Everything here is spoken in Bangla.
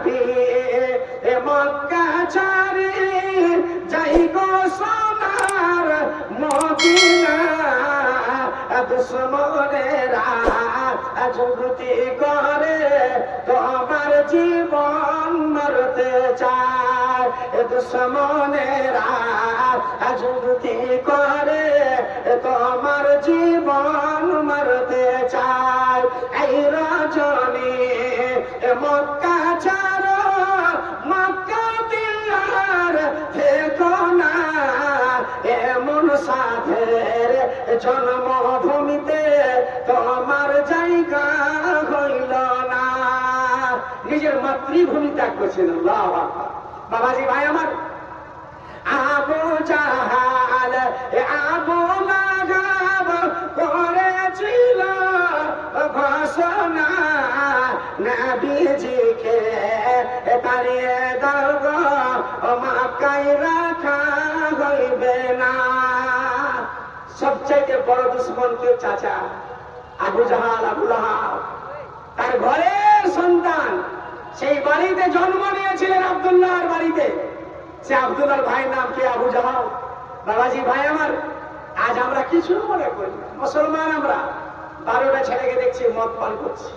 নবী মক্কা ছাড়ি যাই গো সোনার মদিনা দুশ্মনেরা যুক্তি করে তোমার জীবন মারতে চায় দুশ্মনেরা যুক্তি করে তোমার জীবন মারতে চায় এই রজনী মক্কা ছাড়ো মক্কা দিয়ার থেকো না এমন সাধের জন্মভূমিতে তোমার জায়গা হইল না। নিজের মাতৃভূমি ত্যাগ করছেন। আল্লাহু আকবার। বাবাজি ভাই আমার, আবু জাহাল আবু লাহাব করেছিল ঘোষণা নবীজিকে তাড়িয়ে দাও গো মক্কায় রাখা হইবে না। সবচাইতে বড় দুশ্মন কে? চাচা আবু জাহাল, আবু লাহাব। তার ঘরের সন্তান, সেই বাড়িতে জন্ম নিয়েছিলেন আব্দুল্লাহর বাড়িতে। সে আব্দুল্লাহর ভাইয়ের নাম কি? আবু জাহাল। বাবাজি ভাই আমার, আজ আমরা কিছু মনে করি না, মুসলমান আমরা 12টা ছেলেকে দেখছি মদ পান করছি।